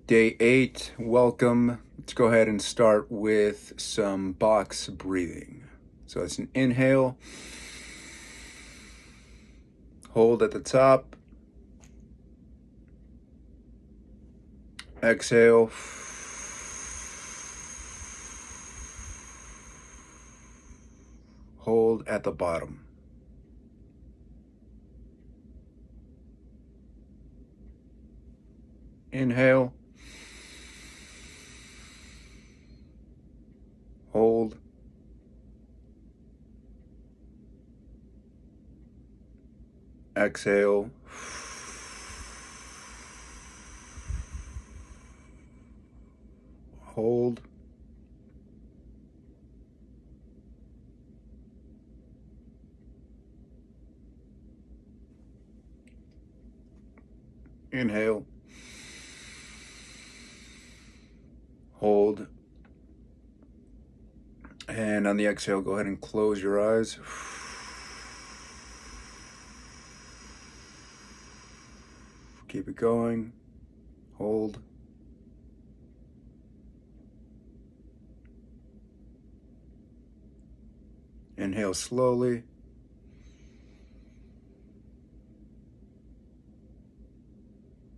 Day 8, welcome. Let's go ahead and start with some box breathing. So it's an inhale, hold at the top, exhale, hold at the bottom. Inhale, hold, exhale, hold, inhale, hold, and on the exhale, go ahead and close your eyes. Keep it going, hold, inhale slowly,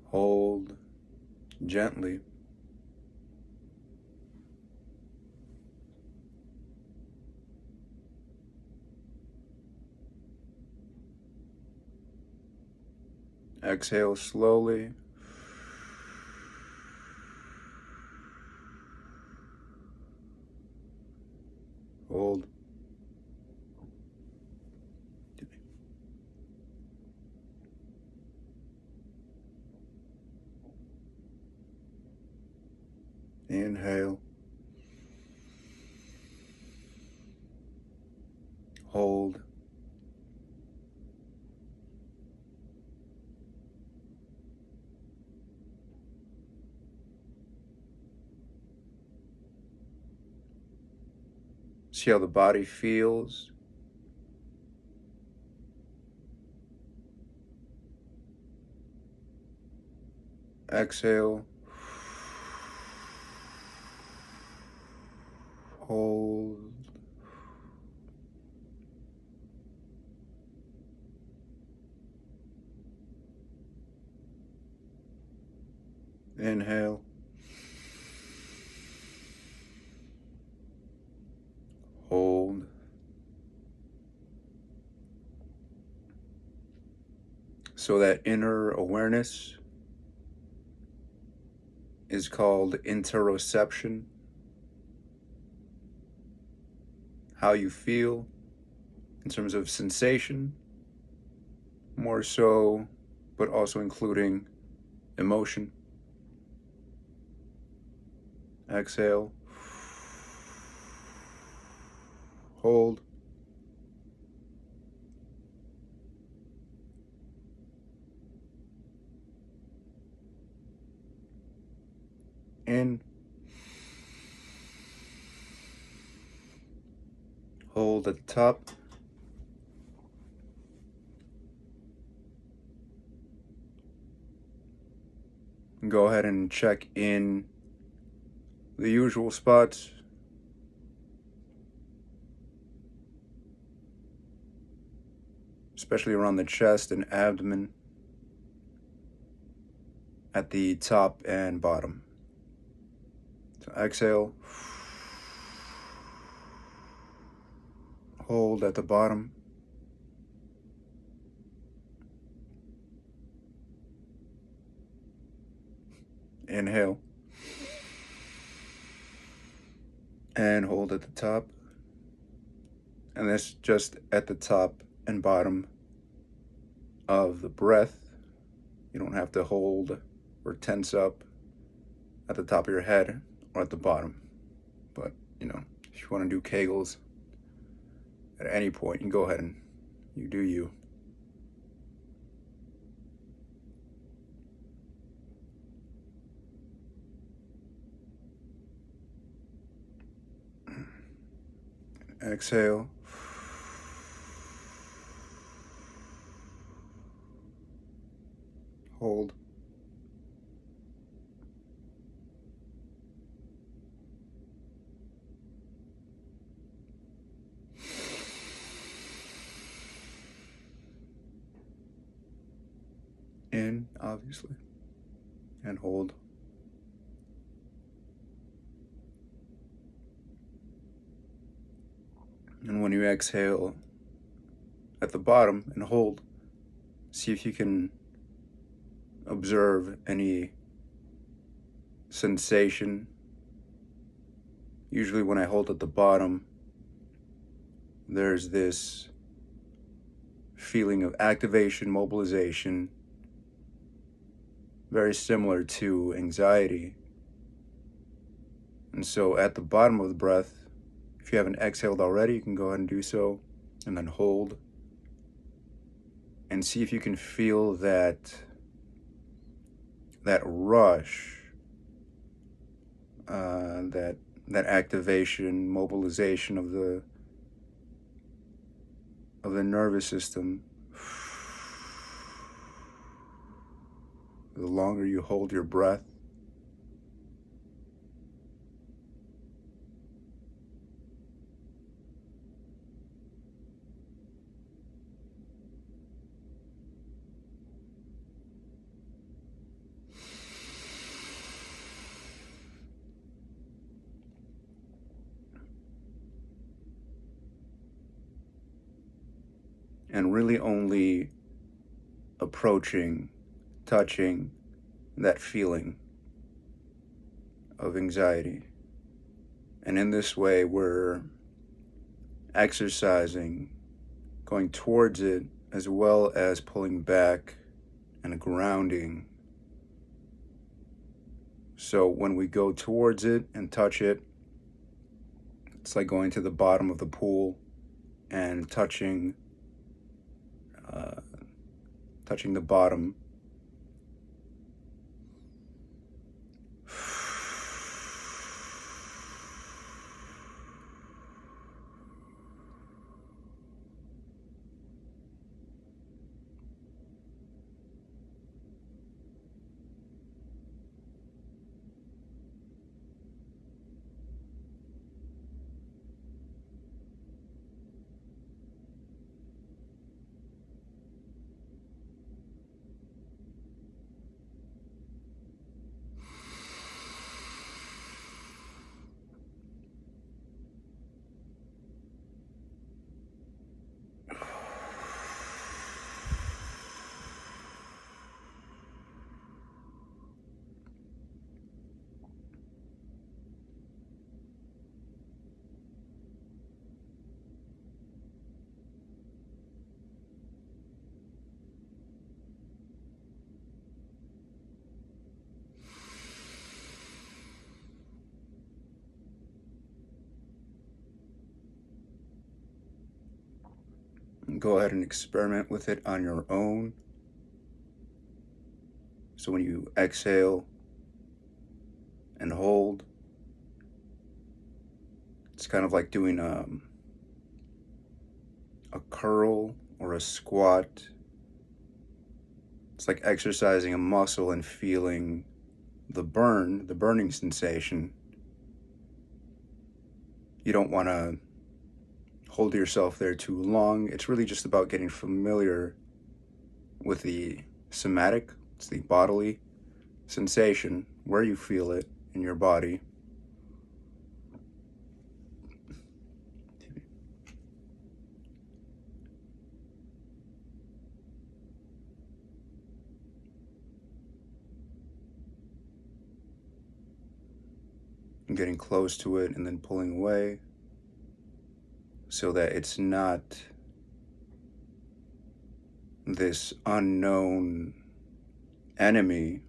hold gently, exhale slowly, hold, inhale, hold, see how the body feels. Exhale, hold, inhale, hold. So that inner awareness is called interoception. How you feel in terms of sensation, more so, but also including emotion. Exhale, hold, in, hold at the top, and go ahead and check in the usual spots. Especially around the chest and abdomen, at the top and bottom. So exhale, hold at the bottom, inhale, and hold at the top. And this just at the top and bottom of the breath. You don't have to hold or tense up at the top of your head or at the bottom. But, if you want to do Kegels at any point, you can go ahead and you do you. Exhale. Hold. obviously, and hold. And when you exhale at the bottom and hold, see if you can observe any sensation. Usually when I hold at the bottom, there's this feeling of activation, mobilization, very similar to anxiety. And so at the bottom of the breath, if you haven't exhaled already, you can go ahead and do so, and then hold. And see if you can feel that rush, that activation, mobilization of the nervous system. The longer you hold your breath, and really only approaching, touching that feeling of anxiety. And in this way, we're exercising, going towards it, as well as pulling back and grounding. So when we go towards it and touch it, it's like going to the bottom of the pool and touching the bottom. Go ahead and experiment with it on your own. So when you exhale and hold, it's kind of like doing a curl or a squat. It's like exercising a muscle and feeling the burning sensation. You don't want to hold yourself there too long. It's really just about getting familiar with the somatic, it's the bodily sensation, where you feel it in your body. And getting close to it and then pulling away so that it's not this unknown enemy.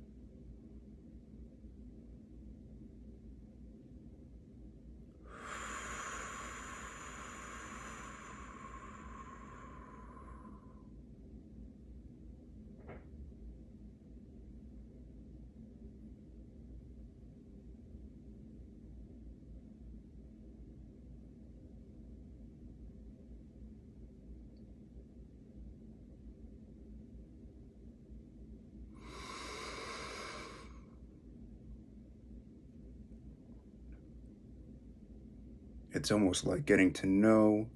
It's almost like getting to know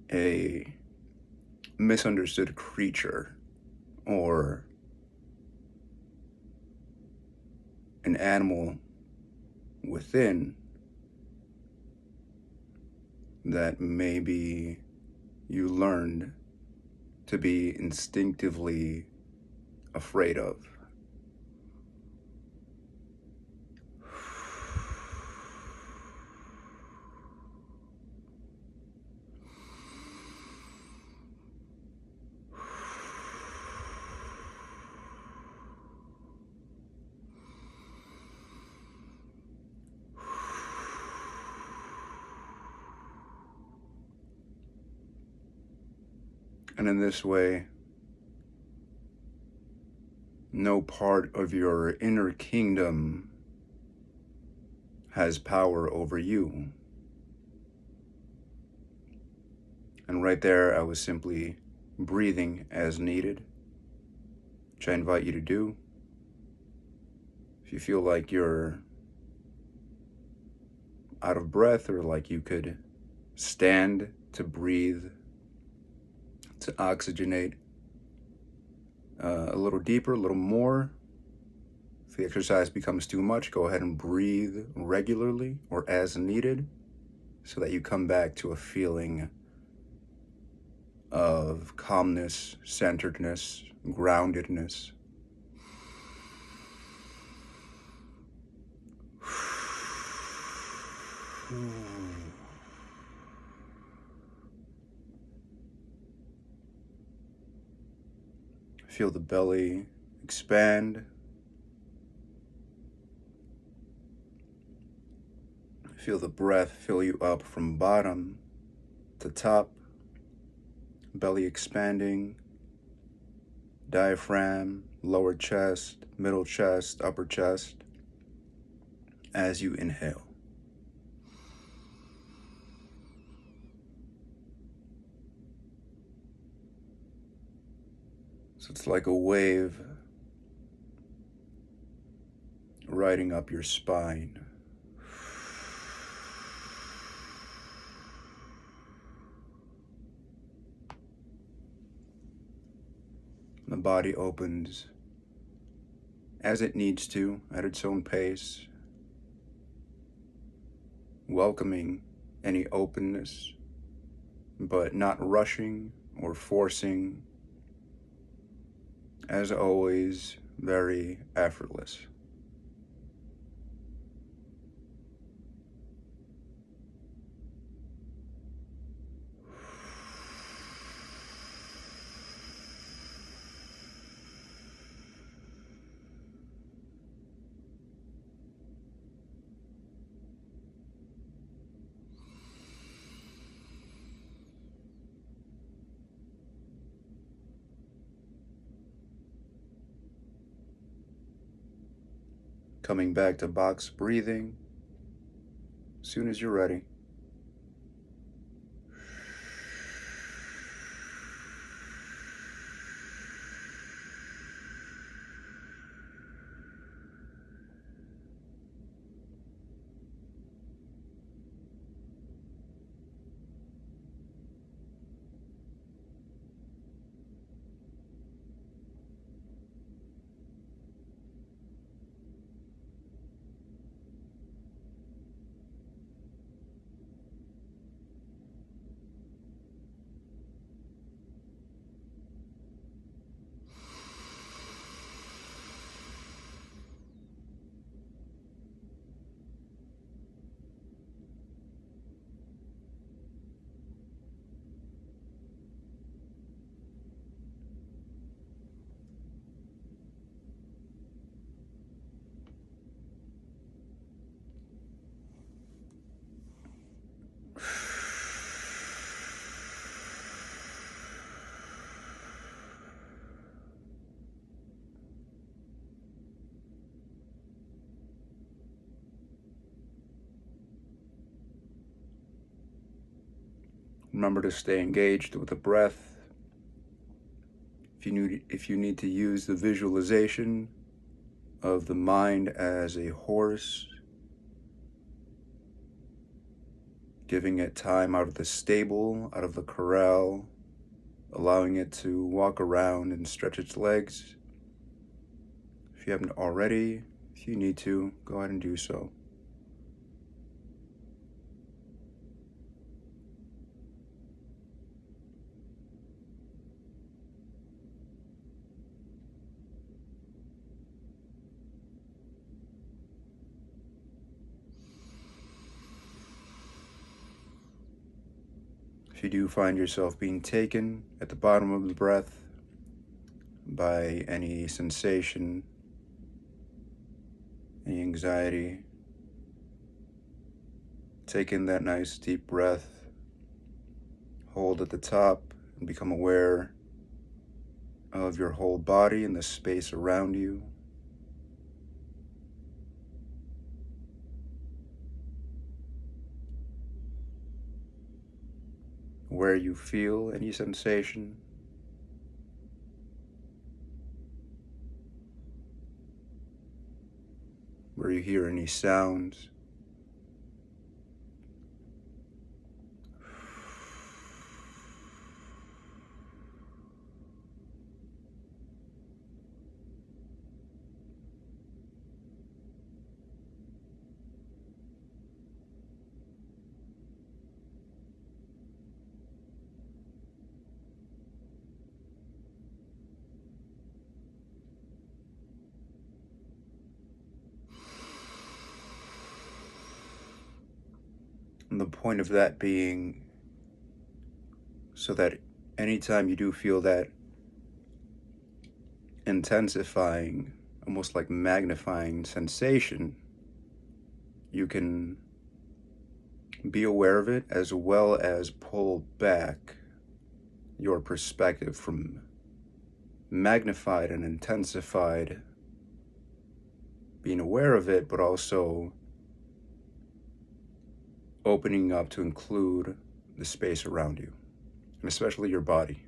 a misunderstood creature or an animal within that maybe you learned to be instinctively afraid of. And in this way, no part of your inner kingdom has power over you. And right there, I was simply breathing as needed, which I invite you to do. If you feel like you're out of breath, or like you could stand to breathe, to oxygenate a little deeper, a little more. If the exercise becomes too much, go ahead and breathe regularly or as needed so that you come back to a feeling of calmness, centeredness, groundedness. Feel the belly expand. Feel the breath fill you up from bottom to top. Belly expanding. Diaphragm, lower chest, middle chest, upper chest. As you inhale. So it's like a wave riding up your spine. The body opens as it needs to, at its own pace, welcoming any openness, but not rushing or forcing. As always, very effortless. Coming back to box breathing as soon as you're ready. Remember to stay engaged with the breath. If you need to use the visualization of the mind as a horse, giving it time out of the stable, out of the corral, allowing it to walk around and stretch its legs. If you haven't already, if you need to, go ahead and do so. If you do find yourself being taken at the bottom of the breath by any sensation, any anxiety, take in that nice deep breath, hold at the top, and become aware of your whole body and the space around you. Where you feel any sensation. Where you hear any sounds. And the point of that being so that anytime you do feel that intensifying, almost like magnifying sensation, you can be aware of it as well as pull back your perspective from magnified and intensified being aware of it, but also opening up to include the space around you, and especially your body.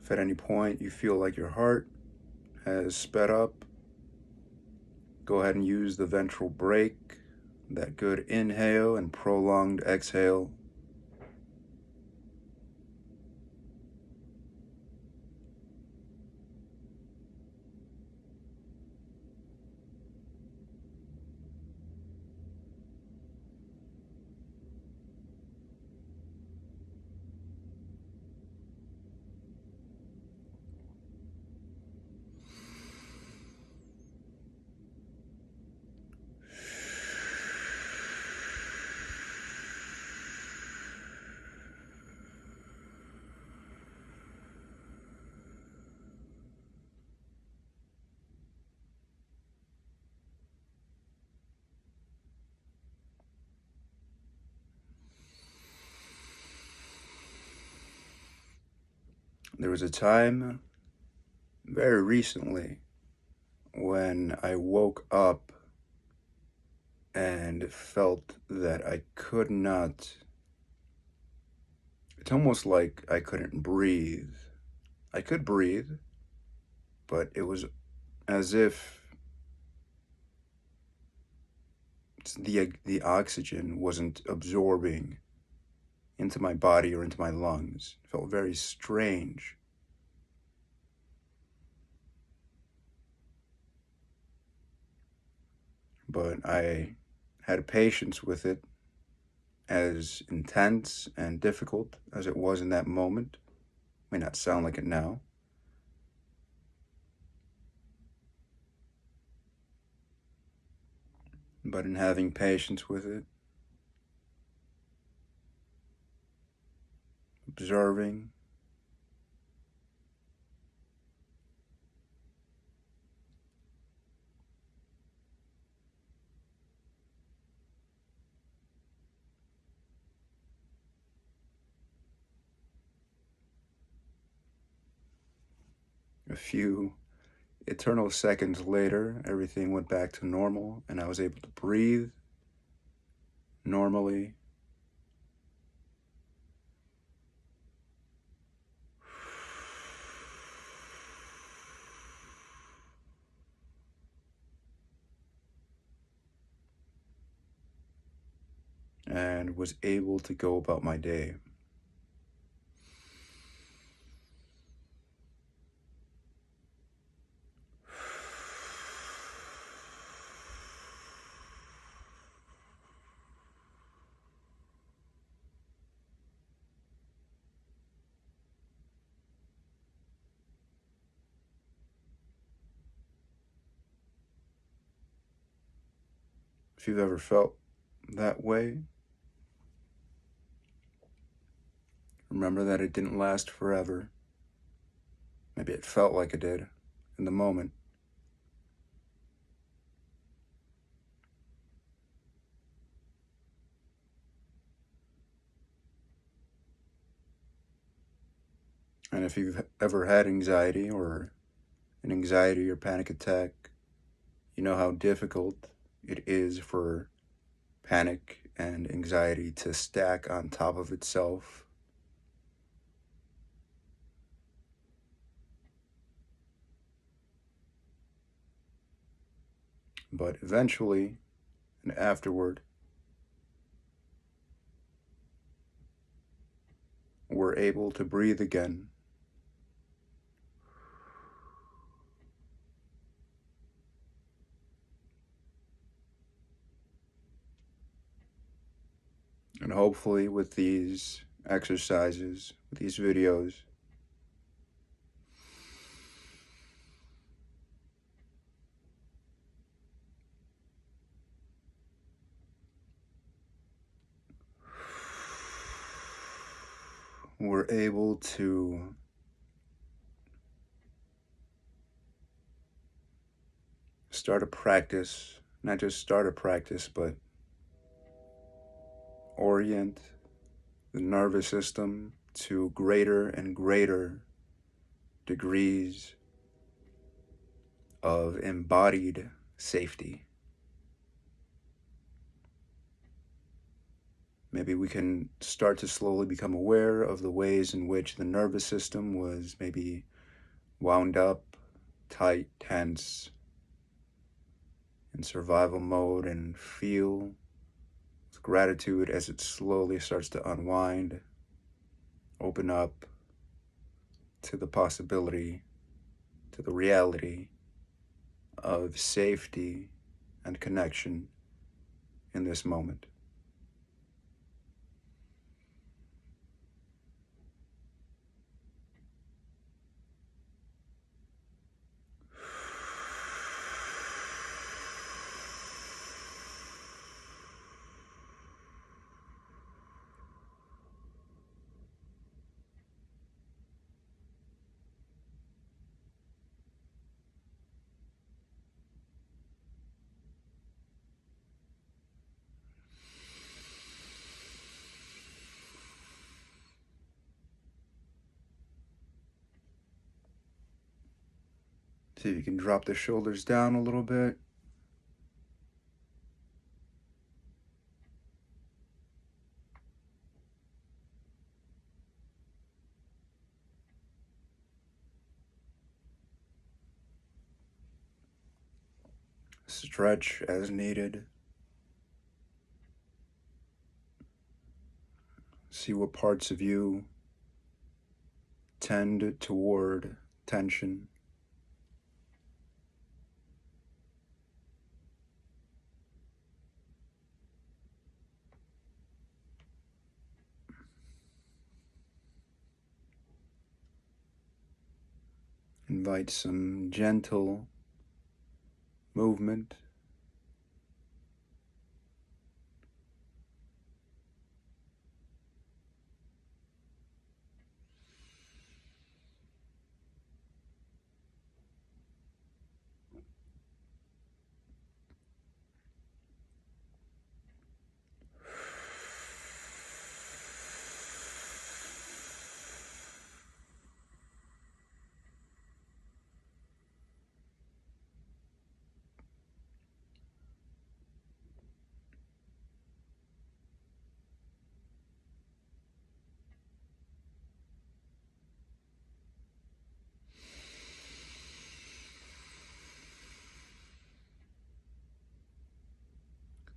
If at any point you feel like your heart has sped up, go ahead and use the ventral brake, that good inhale and prolonged exhale. There was a time very recently when I woke up and felt that I could not, it's almost like I couldn't breathe. I could breathe, but it was as if the oxygen wasn't absorbing into my body or into my lungs. It felt very strange. But I had patience with it, as intense and difficult as it was in that moment. May not sound like it now. But in having patience with it, observing, a few eternal seconds later, everything went back to normal, and I was able to breathe normally. And was able to go about my day. If you've ever felt that way, remember that it didn't last forever. Maybe it felt like it did in the moment. And if you've ever had anxiety or an anxiety or panic attack, you know how difficult it is for panic and anxiety to stack on top of itself. But eventually, and afterward, we're able to breathe again. And hopefully with these exercises, with these videos, we're able to start a practice, not just start a practice, but orient the nervous system to greater and greater degrees of embodied safety. Maybe we can start to slowly become aware of the ways in which the nervous system was maybe wound up, tight, tense, in survival mode, and feel with gratitude as it slowly starts to unwind, open up to the possibility, to the reality of safety and connection in this moment. See if you can drop the shoulders down a little bit. Stretch as needed. See what parts of you tend toward tension. Invite some gentle movement.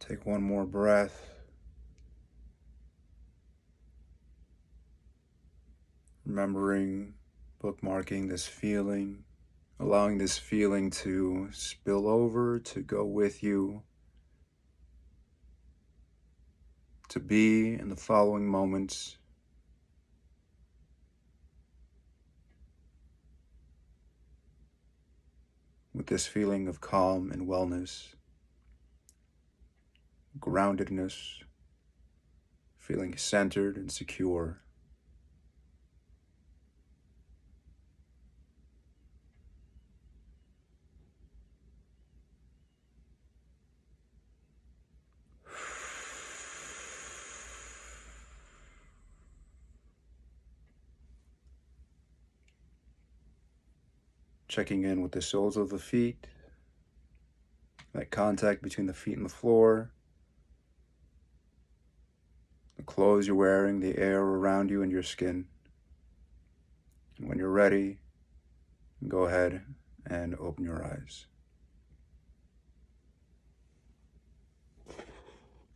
Take one more breath. Remembering, bookmarking this feeling, allowing this feeling to spill over, to go with you, to be in the following moments. With this feeling of calm and wellness, groundedness, feeling centered and secure. Checking in with the soles of the feet, that contact between the feet and the floor, the clothes you're wearing, the air around you and your skin. And when you're ready, go ahead and open your eyes.